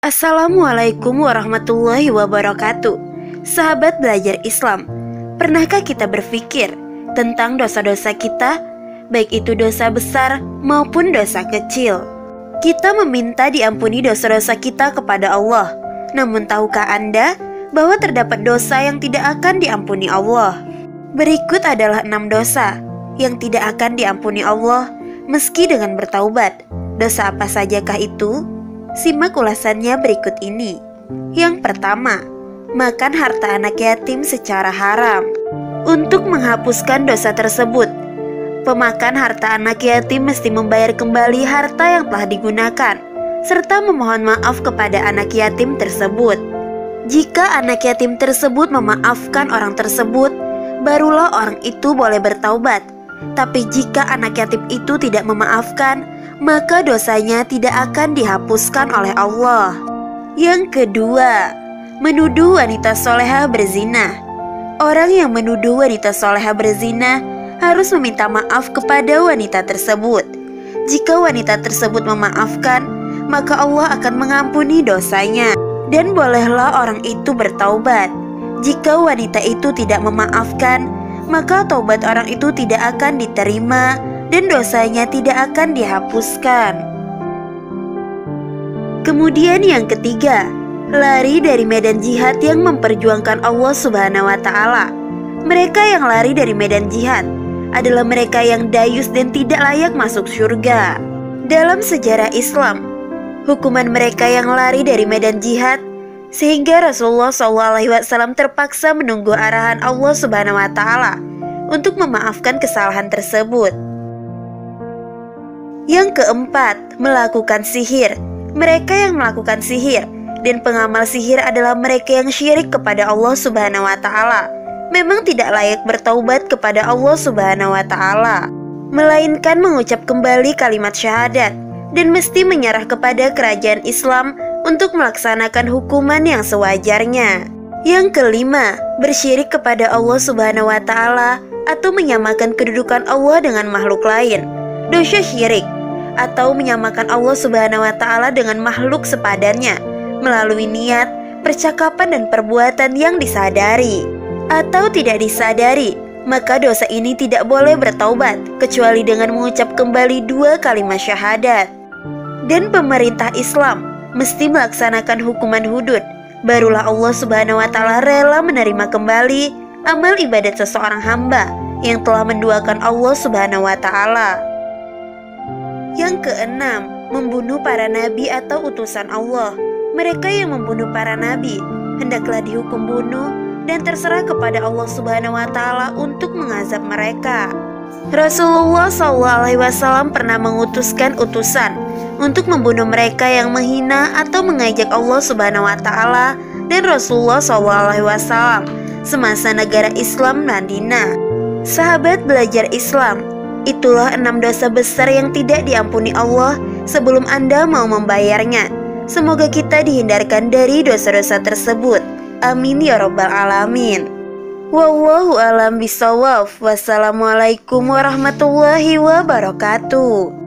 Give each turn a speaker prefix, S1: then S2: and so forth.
S1: Assalamualaikum warahmatullahi wabarakatuh. Sahabat belajar Islam, pernahkah kita berpikir tentang dosa-dosa kita, baik itu dosa besar maupun dosa kecil? Kita meminta diampuni dosa-dosa kita kepada Allah. Namun tahukah Anda bahwa terdapat dosa yang tidak akan diampuni Allah? Berikut adalah 6 dosa yang tidak akan diampuni Allah meski dengan bertaubat. Dosa apa sajakah itu? Simak ulasannya berikut ini. Yang pertama, makan harta anak yatim secara haram. Untuk menghapuskan dosa tersebut, pemakan harta anak yatim mesti membayar kembali harta yang telah digunakan, serta memohon maaf kepada anak yatim tersebut. Jika anak yatim tersebut memaafkan orang tersebut, barulah orang itu boleh bertaubat. Tapi jika anak yatim itu tidak memaafkan, maka dosanya tidak akan dihapuskan oleh Allah. Yang kedua, menuduh wanita solehah berzina. Orang yang menuduh wanita solehah berzina harus meminta maaf kepada wanita tersebut. Jika wanita tersebut memaafkan, maka Allah akan mengampuni dosanya, dan bolehlah orang itu bertaubat. Jika wanita itu tidak memaafkan, maka taubat orang itu tidak akan diterima dan dosanya tidak akan dihapuskan. Kemudian yang ketiga, lari dari medan jihad yang memperjuangkan Allah Subhanahu wa Ta'ala. Mereka yang lari dari medan jihad adalah mereka yang dayus dan tidak layak masuk surga. Dalam sejarah Islam, hukuman mereka yang lari dari medan jihad sehingga Rasulullah SAW terpaksa menunggu arahan Allah Subhanahu wa Ta'ala untuk memaafkan kesalahan tersebut. Yang keempat, melakukan sihir. Mereka yang melakukan sihir dan pengamal sihir adalah mereka yang syirik kepada Allah Subhanahu wa Ta'ala. Memang tidak layak bertaubat kepada Allah Subhanahu wa Ta'ala, melainkan mengucap kembali kalimat syahadat dan mesti menyerah kepada kerajaan Islam untuk melaksanakan hukuman yang sewajarnya. Yang kelima, bersyirik kepada Allah Subhanahu wa Ta'ala atau menyamakan kedudukan Allah dengan makhluk lain. Dosa syirik atau menyamakan Allah Subhanahu wa Ta'ala dengan makhluk sepadannya melalui niat, percakapan dan perbuatan yang disadari atau tidak disadari, maka dosa ini tidak boleh bertaubat kecuali dengan mengucap kembali 2 kalimat syahadat. Dan pemerintah Islam mesti melaksanakan hukuman hudud, barulah Allah Subhanahu wa Ta'ala rela menerima kembali amal ibadat seseorang hamba yang telah menduakan Allah Subhanahu wa Ta'ala. Yang keenam, membunuh para nabi atau utusan Allah. Mereka yang membunuh para nabi hendaklah dihukum bunuh dan terserah kepada Allah Subhanahu wa Ta'ala untuk mengazab mereka. Rasulullah SAW pernah mengutuskan utusan untuk membunuh mereka yang menghina atau mengajak Allah Subhanahu wa Ta'ala dan Rasulullah SAW semasa negara Islam Madinah. Sahabat belajar Islam, itulah 6 dosa besar yang tidak diampuni Allah sebelum Anda mau membayarnya. Semoga kita dihindarkan dari dosa-dosa tersebut. Amin ya rabbal alamin. Wallahu a'lam bishawab. Wassalamualaikum warahmatullahi wabarakatuh.